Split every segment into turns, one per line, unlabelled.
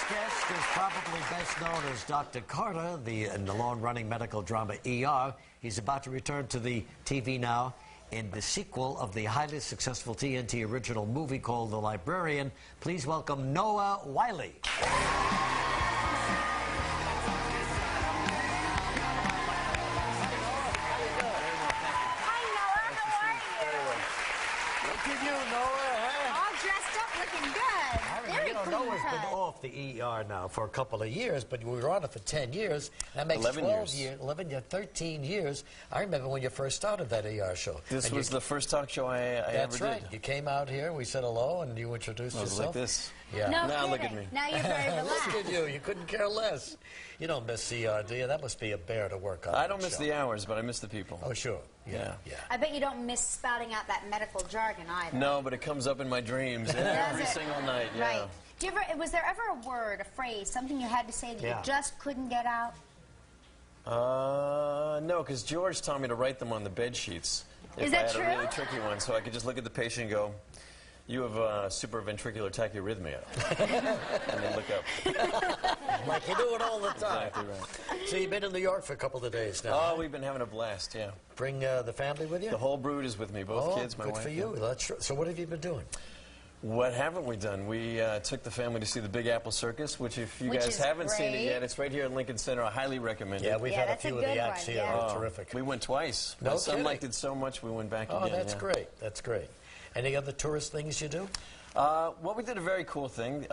guest is probably best known as Dr. Carter, in the long-running medical drama ER. He's about to return to the TV now in the sequel of the highly successful TNT original movie called The Librarian. Please welcome Noah Wyle. Noah's been off the ER now for a couple of years, but we were on it for 10 years. That makes 13 years. I remember when you first started that ER show.
This was the first talk show I ever did.
That's right. You came out here, we said hello, and you introduced yourself.
Like this.
Yeah.
No
now
kidding.
look at me.
Now you're very relaxed.
Look at you. You couldn't care less. You don't miss ER, do you? That must be a bear to work on.
I don't miss the hours, but I miss the people.
Oh, sure. Yeah.
I bet you don't miss spouting out that medical jargon either.
No, but it comes up in my dreams every single night. Yeah.
Right. Do you ever, was there ever a word, a phrase, something you had to say that you just couldn't get out?
No, because George taught me to write them on the bed sheets.
Is that true?
I had a really tricky one, so I could just look at the patient and go, "You have supraventricular tachyarrhythmia," and then look up.
Like you do it all the time.
Exactly right.
So you've been in New York for a couple of days now.
Oh, we've been having a blast, yeah.
Bring the family with you?
The whole brood is with me, both kids, my wife.
Good for you. That's so what have you been doing?
What haven't we done? We took the family to see the Big Apple Circus, which if you guys haven't seen it yet, it's right here at Lincoln Center. I highly recommend it.
Yeah, we've had a few of the acts here. They're terrific.
We went twice. My son liked it so much, we went back again.
Oh, that's great. That's great. Any other tourist things you do?
Well, we did a very cool thing.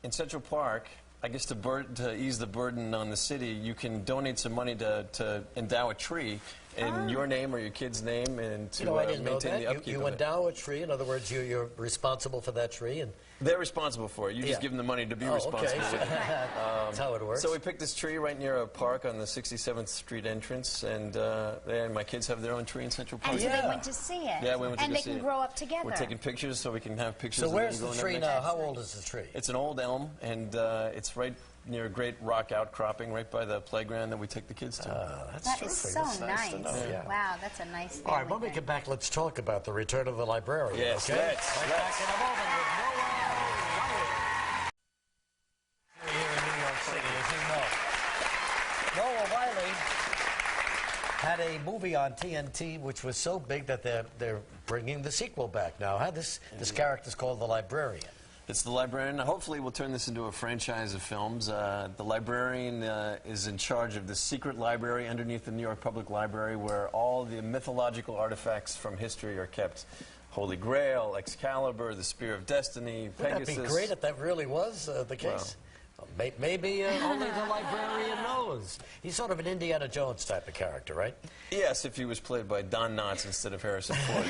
In Central Park, I guess to ease the burden on the city, you can donate some money to endow a tree in your name or your kid's name and to maintain the upkeep
you endow a tree. In other words, you're responsible for that tree. And
they're responsible for it. You just give them the money to be responsible.
Okay. That's how it works.
So we picked this tree right near a park on the 67th Street entrance, and my kids have their own tree in Central Park.
And so they went to see it.
Yeah, we went to see it.
And they can grow up together.
We're taking pictures so we can have pictures.
So where's the tree now? How old is the tree?
It's an old elm, and it's right near a great rock outcropping right by the playground that we take the kids to.
That is so nice. Wow, that's a nice thing.
All right, when we get back, let's talk about the return of the librarian.
Yes,
okay?
let's.
Back in a moment with Noah Wyle. Here in New York City, as you know. Noah Wyle had a movie on TNT which was so big that they're bringing the sequel back now. This character's called the Librarian.
It's the Librarian. Hopefully we'll turn this into a franchise of films. The Librarian is in charge of the secret library underneath the New York Public Library where all the mythological artifacts from history are kept. Holy Grail, Excalibur, the Spear of Destiny, Pegasus.
Wouldn't that be great if that really was the case? Well, maybe only the librarian knows. He's sort of an Indiana Jones type of character, right?
Yes, if he was played by Don Knotts instead of Harrison Ford.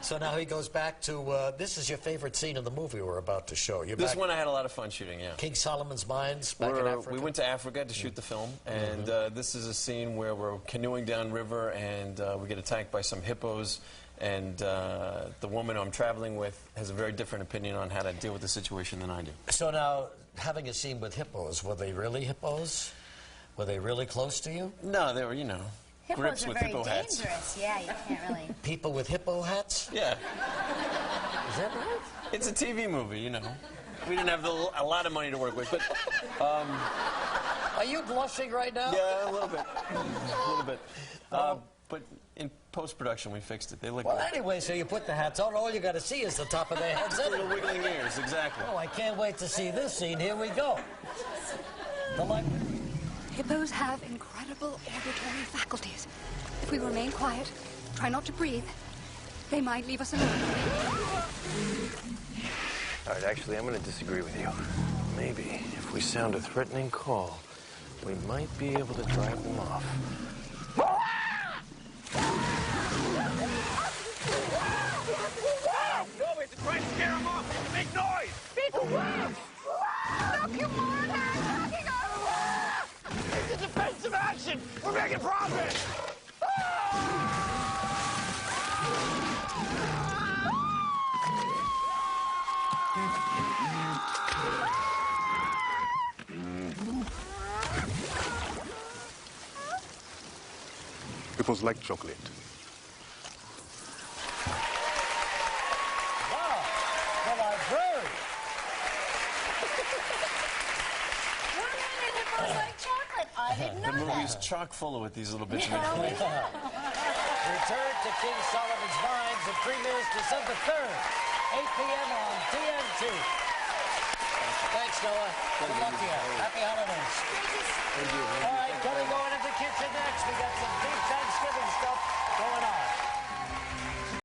So now he goes back to, this is your favorite scene in the movie we're about to show.
This one I had a lot of fun shooting, yeah.
King Solomon's Mines, back in Africa?
We went to Africa to shoot the film, and this is a scene where we're canoeing downriver, and we get attacked by some hippos, and the woman I'm traveling with has a very different opinion on how to deal with the situation than I do.
So now, having a scene with hippos, were they really hippos? Were they really close to you?
No, they were,
Hippos
grips with hippo hats.
Dangerous. Yeah, you can't really.
People with hippo hats?
Yeah.
Is that right?
It's a TV movie, We didn't have a lot of money to work with, but...
Are you blushing right now?
Yeah, a little bit. A little bit. But in post-production, we fixed it. They look
well, anyway, so you put the hats on. All you got to see is the top of their heads.
Little wiggling ears, exactly.
Oh, I can't wait to see this scene. Here we go.
Hippos have incredible auditory faculties. If we remain quiet, try not to breathe, they might leave us alone.
All right, actually, I'm going to disagree with you. Maybe if we sound a threatening call, we might be able to drive them off.
Go, it's trying to scare them off. Make noise. People, run! Look, you moron! It's a defensive action! We're making progress!
Hippos like chocolate.
Wow, the librarian.
I didn't know
The movie's
that.
chock full with these little bits of
Yeah,
information.
Return to King Solomon's Mines. It premieres December 3rd, 8 p.m. on TNT. Thanks, Noah. Good luck to you. Happy holidays.
Thank you.
All right, going into the kitchen next. We got some